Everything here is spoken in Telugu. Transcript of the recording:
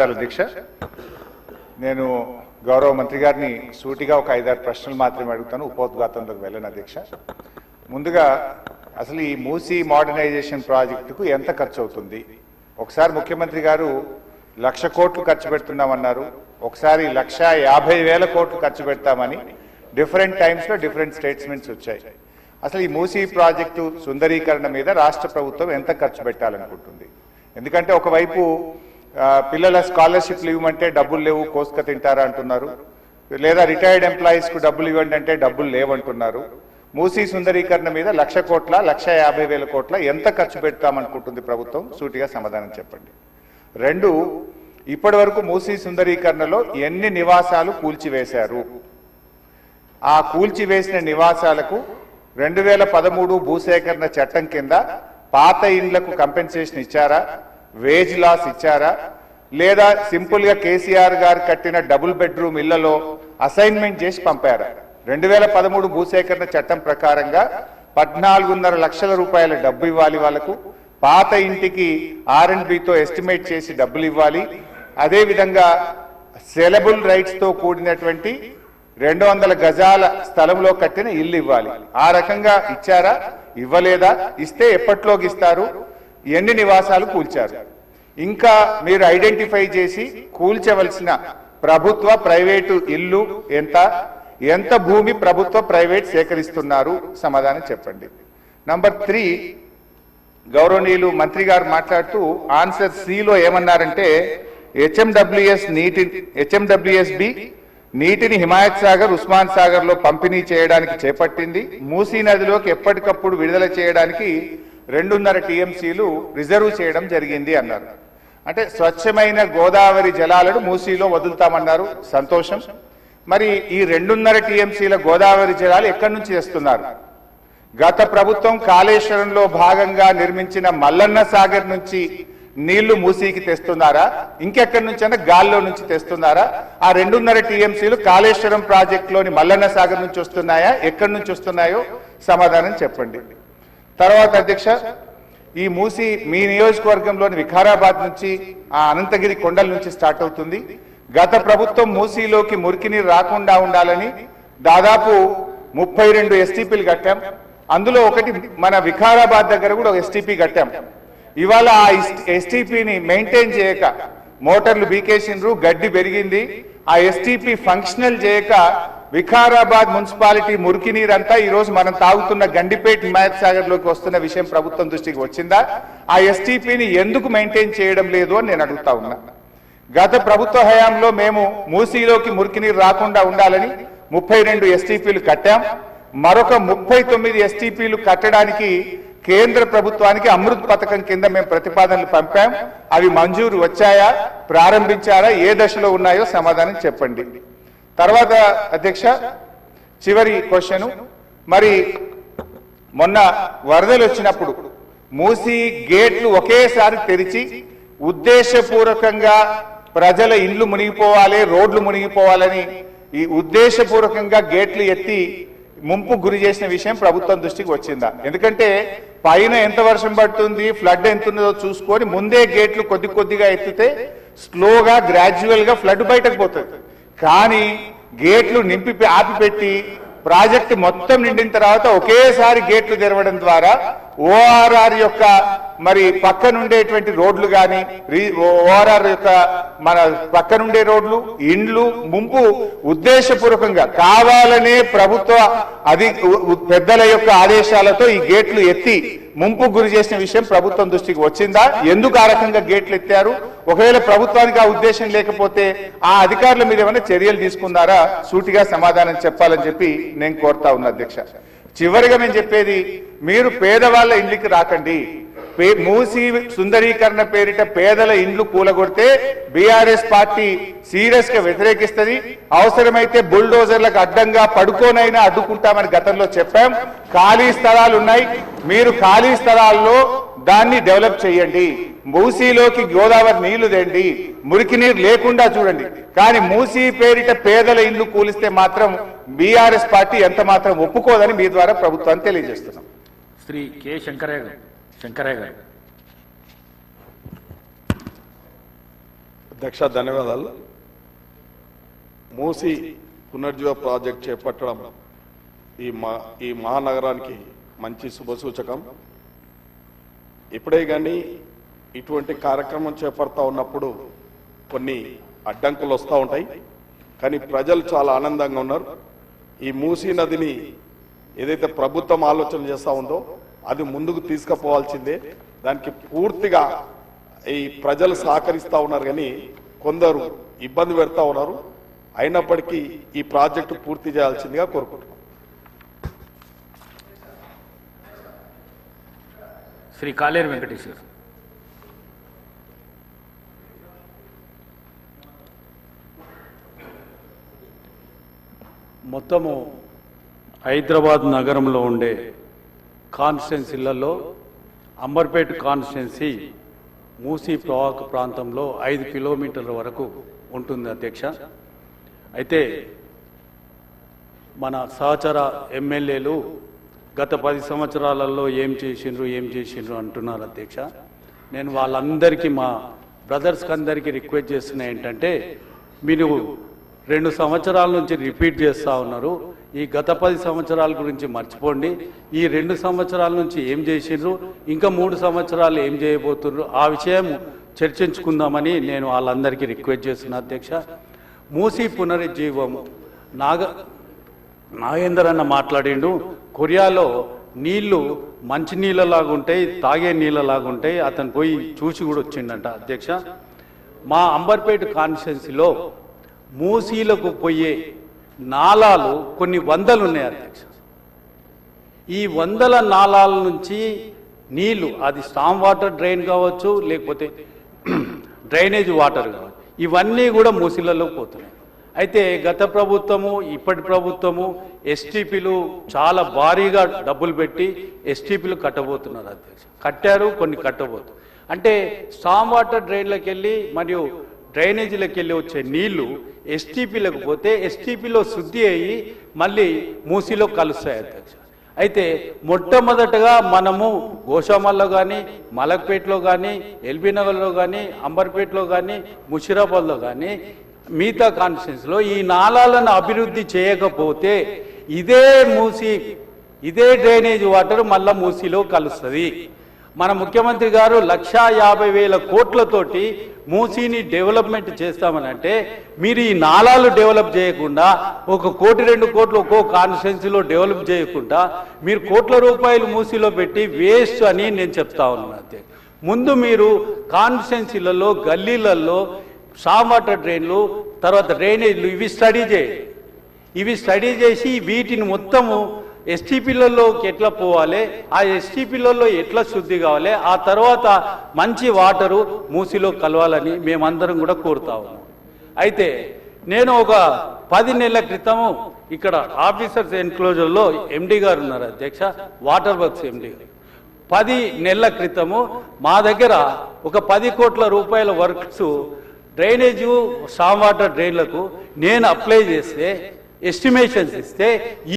అధ్యక్ష, నేను గౌరవ మంత్రి గారిని సూటిగా ఒక 5-6 ప్రశ్నలు మాత్రమే అడుగుతాను, ఉపోద్ఘాతంలోకి వెళ్ళను అధ్యక్ష. ముందుగా అసలు ఈ మూసీ మోడర్నైజేషన్ ప్రాజెక్టుకు ఎంత ఖర్చు అవుతుంది? ఒకసారి ముఖ్యమంత్రి గారు 1,00,000 కోట్లు ఖర్చు పెడుతున్నామన్నారు, ఒకసారి 1,50,000 కోట్లు ఖర్చు పెడతామని డిఫరెంట్ టైమ్స్లో డిఫరెంట్ స్టేట్మెంట్స్ వచ్చాయి. అసలు ఈ మూసీ ప్రాజెక్టు సుందరీకరణ మీద రాష్ట్ర ప్రభుత్వం ఎంత ఖర్చు పెట్టాలనుకుంటుంది? ఎందుకంటే ఒకవైపు పిల్లల స్కాలర్షిప్లు ఇవ్వమంటే డబ్బులు లేవు, కోసుక తింటారా అంటున్నారు, లేదా రిటైర్డ్ ఎంప్లాయీస్కు డబ్బులు ఇవ్వండి అంటే డబ్బులు లేవంటున్నారు. మూసీ సుందరీకరణ మీద 1,00,000 కోట్ల 1,50,000 కోట్ల ఎంత ఖర్చు పెడతామనుకుంటుంది ప్రభుత్వం? సూటిగా సమాధానం చెప్పండి. 2, ఇప్పటి వరకు మూసీ సుందరీకరణలో ఎన్ని నివాసాలు కూల్చివేశారు? ఆ కూల్చివేసిన నివాసాలకు 2013 భూసేకరణ చట్టం కింద పాత ఇండ్లకు కంపెన్సేషన్ ఇచ్చారా? వేజ్ లాస్ ఇచ్చారా? లేదా సింపుల్ గా కేసీఆర్ గారు కట్టిన డబుల్ బెడ్రూమ్ ఇళ్లలో అసైన్మెంట్ చేసి పంపారా? 2013 భూసేకరణ చట్టం ప్రకారంగా 14.5 లక్షల రూపాయల డబ్బు ఇవ్వాలి వాళ్ళకు, పాత ఇంటికి R&Bతో ఎస్టిమేట్ చేసి డబ్బులు ఇవ్వాలి, అదేవిధంగా సెలబుల్ రైట్స్ తో కూడినటువంటి 200 గజాల స్థలంలో కట్టిన ఇల్లు ఇవ్వాలి. ఆ రకంగా ఇచ్చారా? ఇవ్వలేదా? ఇస్తే ఎప్పట్లోకి ఇస్తారు? ఎన్ని నివాసాలు కూల్చారు? ఇంకా మీరు ఐడెంటిఫై చేసి కూల్చవలసిన ప్రభుత్వ ప్రైవేటు ఇల్లు ఎంత భూమి ప్రభుత్వ ప్రైవేట్ సేకరిస్తున్నారు? సమాధానం చెప్పండి. నంబర్ 3, గౌరవనీయులు మంత్రి గారు మాట్లాడుతూ ఆన్సర్ సిలో ఏమన్నారంటే హెచ్ఎండబ్ల్యూఎస్బి నీటిని హిమాయత్ సాగర్, ఉస్మాన్ సాగర్ లో పంపిణీ చేయడానికి చేపట్టింది. మూసీ నదిలోకి ఎప్పటికప్పుడు విడుదల చేయడానికి 2.5 టీఎంసీలు రిజర్వ్ చేయడం జరిగింది అన్నారు. అంటే స్వచ్ఛమైన గోదావరి జలాలను మూసీలో వదులుతామన్నారు, సంతోషం. మరి ఈ 2.5 టీఎంసీల గోదావరి జలాలు ఎక్కడి నుంచి తెస్తున్నారు? గత ప్రభుత్వం కాళేశ్వరంలో భాగంగా నిర్మించిన మల్లన్న సాగర్ నుంచి నీళ్లు మూసీకి తెస్తున్నారా? ఇంకెక్కడి నుంచైనా గాల్లో నుంచి తెస్తున్నారా? ఆ 2.5 టీఎంసీలు కాళేశ్వరం ప్రాజెక్టులోని మల్లన్న సాగర్ నుంచి వస్తున్నాయా? ఎక్కడి నుంచి వస్తున్నాయో సమాధానం చెప్పండి. తర్వాత అధ్యక్ష, ఈ మూసీ మీ నియోజకవర్గంలోని వికారాబాద్ నుంచి ఆ అనంతగిరి కొండల నుంచి స్టార్ట్ అవుతుంది. గత ప్రభుత్వం మూసీలోకి మురికి నీరు రాకుండా ఉండాలని దాదాపు 32 ఎస్టీపీలు కట్టాం. అందులో ఒకటి మన వికారాబాద్ దగ్గర కూడా ఒక ఎస్టీపీ కట్టాం. ఇవాళ ఆ ఎస్టీపీని మెయింటైన్ చేయక మోటార్లు బీకేసిండ్రు, గడ్డి పెరిగింది. ఆ ఎస్టీపీ ఫంక్షనల్ చేయక వికారాబాద్ మున్సిపాలిటీ మురికి నీరంతా ఈ రోజు మనం తాగుతున్న గండిపేట హిమాయత్ సాగర్ లోకి వస్తున్న విషయం ప్రభుత్వం దృష్టికి వచ్చిందా? ఆ ఎస్టీపీని ఎందుకు మెయింటైన్ చేయడం లేదు అని నేను అడుగుతా ఉన్నా. గత ప్రభుత్వ హయాంలో మేము మూసీలోకి మురికి నీరు రాకుండా ఉండాలని 32 ఎస్టీపీలు కట్టాం. మరొక 39 ఎస్టీపీలు కట్టడానికి కేంద్ర ప్రభుత్వానికి అమృత్ పథకం కింద మేము ప్రతిపాదనలు పంపాం. అవి మంజూరు వచ్చాయా? ప్రారంభించారా? ఏ దశలో ఉన్నాయో సమాధానం చెప్పండి. తర్వాత అధ్యక్ష, చివరి క్వశ్చన్, మరి మొన్న వరదలు వచ్చినప్పుడు మూసీ గేట్లు ఒకేసారి తెరిచి ఉద్దేశపూర్వకంగా ప్రజల ఇండ్లు మునిగిపోవాలి, రోడ్లు మునిగిపోవాలని ఈ ఉద్దేశపూర్వకంగా గేట్లు ఎత్తి ముంపు గురి చేసిన విషయం ప్రభుత్వం దృష్టికి వచ్చిందా? ఎందుకంటే పైన ఎంత వర్షం పడుతుంది, ఫ్లడ్ ఎంత ఉన్నదో చూసుకొని ముందే గేట్లు కొద్దిగా ఎత్తితే స్లోగా గ్రాడ్యువల్ గా ఫ్లడ్ బయటకు పోతుంది. కానీ గేట్లు ఆపిపెట్టి ప్రాజెక్టు మొత్తం నిండిన తర్వాత ఒకేసారి గేట్లు తెరవడం ద్వారా ఓఆర్ఆర్ యొక్క మరి పక్కనుండేటువంటి రోడ్లు కానీ ఓఆర్ఆర్ యొక్క మన పక్కనుండే రోడ్లు, ఇండ్లు ముంపు ఉద్దేశపూర్వకంగా కావాలనే ప్రభుత్వ పెద్దల యొక్క ఆదేశాలతో ఈ గేట్లు ఎత్తి ముంపు గురి చేసిన విషయం ప్రభుత్వం దృష్టికి వచ్చిందా? ఎందుకు ఆ రకంగా గేట్లు ఎత్తారు? ఒకవేళ ప్రభుత్వానికి ఆ ఉద్దేశం లేకపోతే ఆ అధికారుల మీద ఏమైనా చర్యలు తీసుకున్నారా? సూటిగా సమాధానం చెప్పాలని చెప్పి నేను కోరుతా ఉన్నా అధ్యక్ష. చివరిగా నేను చెప్పేది, మీరు పేదవాళ్ళ ఇండ్లకి రాకండి. మూసీ సుందరీకరణ పేరిట పేదల ఇండ్లు కూలగొడితే బీఆర్ఎస్ పార్టీ సీరియస్ గా వ్యతిరేకిస్తుంది. అవసరమైతే బుల్డోజర్లకు అడ్డంగా పడుకోనైనా అడ్డుకుంటామని గతంలో చెప్పాం. ఖాళీ స్థలాలు ఉన్నాయి, మీరు ఖాళీ స్థలాల్లో దాన్ని డెవలప్ చేయండి. మూసీలోకి గోదావరి నీళ్లు తెండి, మురికి నీరు లేకుండా చూడండి. కానీ మూసీ పేరిట పేదల ఇండ్లు కూలిస్తే మాత్రం బీఆర్ఎస్ పార్టీ ఎంత మాత్రం ఒప్పుకోదని మీ ద్వారా ప్రభుత్వాన్ని తెలియజేస్తున్నాం. శ్రీ కె శంకరయ్య గారు. అధ్యక్ష ధన్యవాదాలు. మూసి పునర్జీవ ప్రాజెక్ట్ చేపట్టడం ఈ మహానగరానికి మంచి శుభసూచకం. ఇప్పుడే కానీ ఇటువంటి కార్యక్రమం చేపడతా ఉన్నప్పుడు కొన్ని అడ్డంకులు వస్తూ ఉంటాయి, కానీ ప్రజలు చాలా ఆనందంగా ఉన్నారు. ఈ మూసీ నదిని ఏదైతే ప్రభుత్వం ఆలోచన చేస్తూ ఉందో అది ముందుకు తీసుకుపోవాల్సిందే. దానికి పూర్తిగా ఈ ప్రజలు సహకరిస్తూ ఉన్నారు, కానీ కొందరు ఇబ్బంది పెడతా ఉన్నారు. అయినప్పటికీ ఈ ప్రాజెక్టు పూర్తి చేయాల్సిందిగా కోరుకుంటున్నాం. శ్రీ కాలేరు వెంకటేశ్వర్. మొత్తము హైదరాబాద్ నగరంలో ఉండే కాన్స్టిట్యున్సీలలో అంబర్పేట కాన్స్టిట్యున్సీ మూసీ ప్రవాహక ప్రాంతంలో 5 కిలోమీటర్ల వరకు ఉంటుంది అధ్యక్ష. అయితే మన సహచర ఎమ్మెల్యేలు గత 10 సంవత్సరాలలో ఏం చేసిండ్రు అంటున్నారు అధ్యక్ష. నేను వాళ్ళందరికీ, మా బ్రదర్స్కి అందరికీ రిక్వెస్ట్ చేస్తున్నా ఏంటంటే, మీరు 2 సంవత్సరాల నుంచి రిపీట్ చేస్తూ ఉన్నారు. ఈ గత 10 సంవత్సరాల గురించి మర్చిపోండి. ఈ 2 సంవత్సరాల నుంచి ఏం చేసిండ్రు, ఇంకా 3 సంవత్సరాలు ఏం చేయబోతున్నారు, ఆ విషయం చర్చించుకుందామని నేను వాళ్ళందరికీ రిక్వెస్ట్ చేస్తున్నా అధ్యక్ష. మూసీ పునరుజ్జీవము నాగేందర్ అన్న మాట్లాడిండు. కొరియాలో నీళ్లు మంచి నీళ్ళలాగుంటాయి, తాగే నీళ్ళలాగుంటాయి. అతను పోయి చూసి కూడా వచ్చిండంట అధ్యక్ష. మా అంబర్పేట కాన్స్టిట్యున్సీలో మూసీలకు పోయే నాలాలు కొన్ని వందలు ఉన్నాయి అధ్యక్ష. ఈ వందల నాలాల నుంచి నీళ్లు, అది స్టామ్ వాటర్ డ్రైన్ కావచ్చు, లేకపోతే డ్రైనేజ్ వాటర్ కావచ్చు, ఇవన్నీ కూడా మూసీలలో పోతున్నాయి. అయితే గత ప్రభుత్వము, ఇప్పటి ప్రభుత్వము ఎస్టీపీలు చాలా భారీగా డబ్బులు పెట్టి ఎస్టీపీలు కట్టబోతున్నారు అధ్యక్ష. కట్టారు, కొన్ని కట్టబోతున్నారు. అంటే స్టామ్ వాటర్ డ్రైన్లకు వెళ్ళి మరియు డ్రైనేజీలకు వెళ్ళి వచ్చే నీళ్లు ఎస్టీపీలకు పోతే ఎస్టీపీలో శుద్ధి అయ్యి మళ్ళీ మూసీలో కలుస్తాయి అధ్యక్ష. అయితే మొట్టమొదటగా మనము గోషామల్లో కానీ, మలక్పేటలో కానీ, ఎల్బీ నగర్లో కానీ, అంబర్పేటలో కానీ, ముషిరాబాద్లో కానీ, మిగతా కాన్స్టిట్యున్సీలో ఈ నాలాలను అభివృద్ధి చేయకపోతే ఇదే డ్రైనేజ్ వాటర్ మళ్ళా మూసీలో కలుస్తుంది. మన ముఖ్యమంత్రి గారు 1,50,000 కోట్లతోటి మూసీని డెవలప్మెంట్ చేస్తామనంటే, మీరు ఈ నాలాలు డెవలప్ చేయకుండా 1 కోటి 2 కోట్లు ఒక్కో కాన్స్టిట్యున్సీలో డెవలప్ చేయకుండా మీరు కోట్ల రూపాయలు మూసీలో పెట్టి వేస్ట్ అని నేను చెప్తా ఉన్నాను అంతే. ముందు మీరు కాన్స్టిట్యున్సీలలో, గల్లీలలో స్టామ్ వాటర్ డ్రైన్లు, తర్వాత డ్రైనేజ్లు ఇవి స్టడీ చేసి వీటిని మొత్తము ఎస్టీపీలలోకి ఎట్లా పోవాలి, ఆ ఎస్టీపీలలో ఎట్లా శుద్ధి కావాలి, ఆ తర్వాత మంచి వాటరు మూసీలో కలవాలని మేమందరం కూడా కోరుతా ఉన్నాం. అయితే నేను ఒక 10 నెలల క్రితము ఇక్కడ ఆఫీసర్స్ ఎన్క్లోజర్లో ఎండి గారు ఉన్నారు అధ్యక్ష, వాటర్ వర్క్స్ ఎండి గారు. 10 నెలల క్రితము మా దగ్గర ఒక 10 కోట్ల రూపాయల వర్క్స్ డ్రైనేజు, స్టామ్ వాటర్ డ్రైన్లకు నేను అప్లై చేస్తే, ఎస్టిమేషన్స్ ఇస్తే